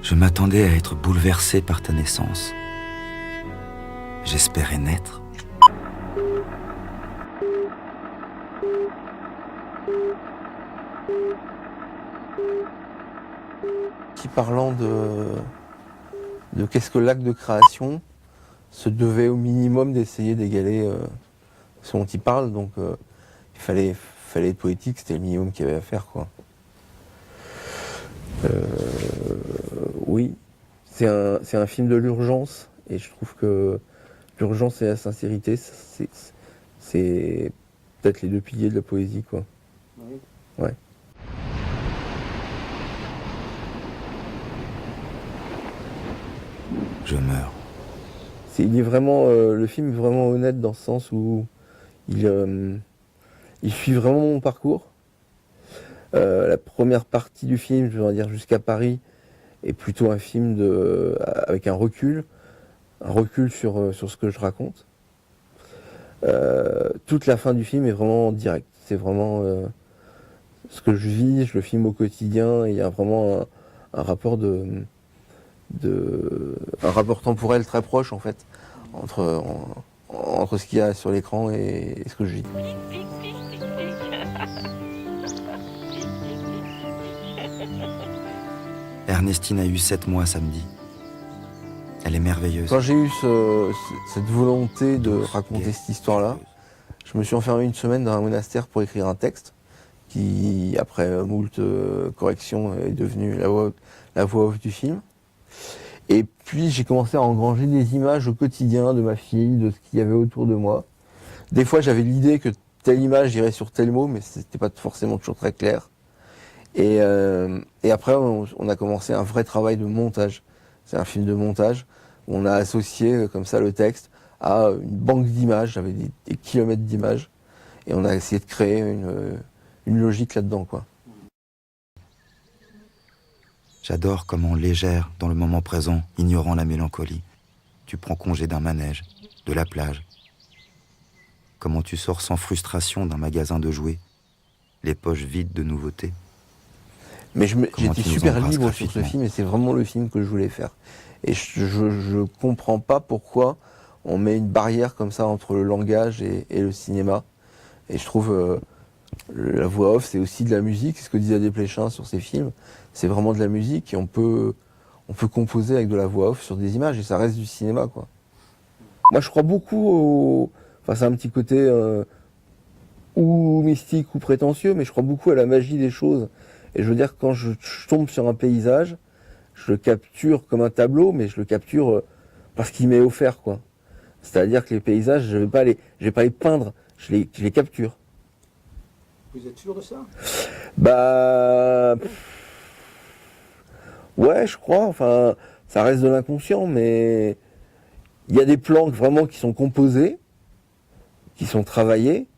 Je m'attendais à être bouleversé par ta naissance. J'espérais naître. Parlant de qu'est-ce que l'acte de création, se devait au minimum d'essayer d'égaler ce dont il parle, donc il fallait être poétique, c'était le minimum qu'il y avait à faire, quoi. Oui, c'est un film de l'urgence, et je trouve que l'urgence et la sincérité, c'est peut-être les deux piliers de la poésie, quoi. Oui. Ouais. Je meurs. Il est vraiment, le film est vraiment honnête dans ce sens où il suit vraiment mon parcours. La première partie du film, je vais dire jusqu'à Paris, est plutôt un film avec un recul sur ce que je raconte. Toute la fin du film est vraiment directe. C'est vraiment ce que je vis, je le filme au quotidien. Et il y a vraiment un rapport un rapport temporel très proche en fait entre ce qu'il y a sur l'écran et ce que je vis. Ernestine a eu 7 mois samedi. Elle est merveilleuse. Quand j'ai eu cette volonté de raconter cette histoire-là, je me suis enfermé une semaine dans un monastère pour écrire un texte qui, après moult corrections, est devenu la voix off du film. Et puis j'ai commencé à engranger des images au quotidien de ma fille, de ce qu'il y avait autour de moi. Des fois j'avais l'idée que telle image irait sur tel mot, mais c'était pas forcément toujours très clair. Et après on a commencé un vrai travail de montage. C'est un film de montage où on a associé comme ça le texte à une banque d'images, j'avais des kilomètres d'images, et on a essayé de créer une logique là-dedans, quoi. J'adore comment légère, dans le moment présent, ignorant la mélancolie, tu prends congé d'un manège, de la plage. Comment tu sors sans frustration d'un magasin de jouets, les poches vides de nouveautés. Mais j'étais super libre sur ce film et c'est vraiment le film que je voulais faire. Et je comprends pas pourquoi on met une barrière comme ça entre le langage et le cinéma. Et je trouve la voix off, c'est aussi de la musique, c'est ce que disait Desplechin sur ses films. C'est vraiment de la musique et on peut composer avec de la voix off sur des images et ça reste du cinéma, quoi. Moi, je crois beaucoup enfin, c'est un petit côté ou mystique ou prétentieux, mais je crois beaucoup à la magie des choses. Et je veux dire, quand je tombe sur un paysage, je le capture comme un tableau, mais je le capture parce qu'il m'est offert, quoi. C'est-à-dire que les paysages, je vais pas les peindre, je les capture. Vous êtes sûr de ça? Bah... Ouais, je crois. Enfin, ça reste de l'inconscient, mais il y a des plans vraiment qui sont composés, qui sont travaillés,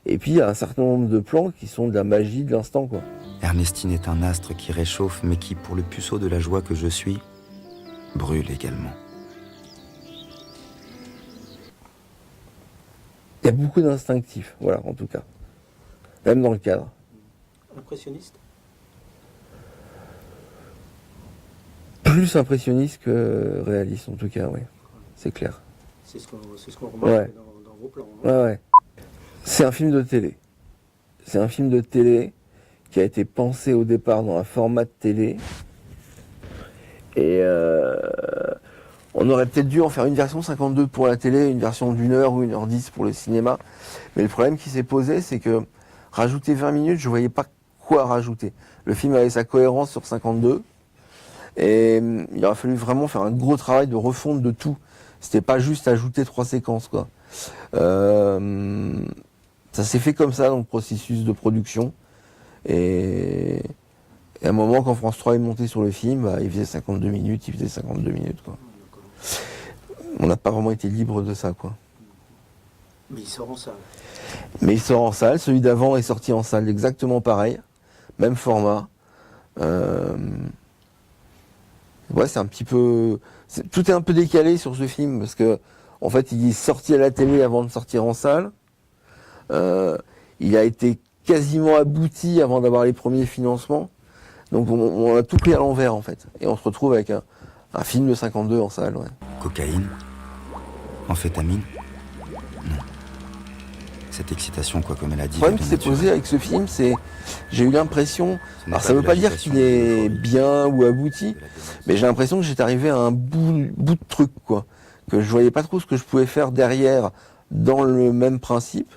et puis il y a un certain nombre de plans qui sont de la magie de l'instant, quoi. Ernestine est un astre qui réchauffe, mais qui, pour le puceau de la joie que je suis, brûle également. Il y a beaucoup d'instinctifs, voilà, en tout cas. Même dans le cadre. Impressionniste? Plus impressionniste que réaliste, en tout cas, oui. C'est clair. C'est ce qu'on remarque dans vos plans. Hein. Ouais. C'est un film de télé. C'est un film de télé qui a été pensé au départ dans un format de télé. Et on aurait peut-être dû en faire une version 52 pour la télé, une version d'1 heure ou 1h10 pour le cinéma. Mais le problème qui s'est posé, c'est que rajouter 20 minutes, je voyais pas quoi rajouter. Le film avait sa cohérence sur 52. Et il aurait fallu vraiment faire un gros travail de refonte de tout. C'était pas juste ajouter 3 séquences, quoi. Ça s'est fait comme ça dans le processus de production. Et à un moment, quand France 3 est monté sur le film, bah, il faisait 52 minutes, quoi. On n'a pas vraiment été libre de ça, quoi. Mais il sort en salle. Mais il sort en salle. Celui d'avant est sorti en salle exactement pareil. Même format. Ouais, c'est un petit peu... Tout est un peu décalé sur ce film, parce que en fait, il est sorti à la télé avant de sortir en salle. Il a été quasiment abouti avant d'avoir les premiers financements. Donc on a tout pris à l'envers en fait. Et on se retrouve avec un film de 52 en salle. Ouais. Cocaïne? Amphétamine? Non. Cette excitation, quoi, comme elle a dit. Le problème qui s'est posé avec ce film, c'est j'ai eu l'impression. Alors ça veut pas dire qu'il est bien ou abouti, mais j'ai l'impression que j'étais arrivé à un bout de truc, quoi. Que je voyais pas trop ce que je pouvais faire derrière dans le même principe,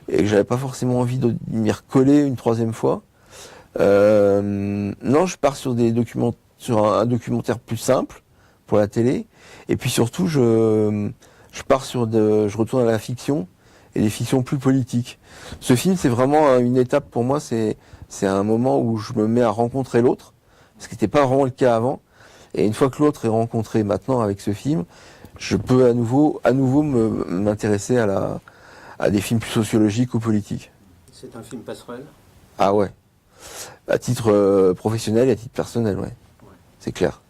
et que j'avais pas forcément envie de m'y recoller une troisième fois. Non, je pars sur un documentaire plus simple pour la télé, et puis surtout je retourne à la fiction et des fictions plus politiques. Ce film, c'est vraiment une étape pour moi. C'est un moment où je me mets à rencontrer l'autre, ce qui n'était pas vraiment le cas avant. Et une fois que l'autre est rencontré maintenant avec ce film, je peux à nouveau m'intéresser à des films plus sociologiques ou politiques. C'est un film passerelle? Ah ouais. À titre professionnel et à titre personnel, ouais. C'est clair.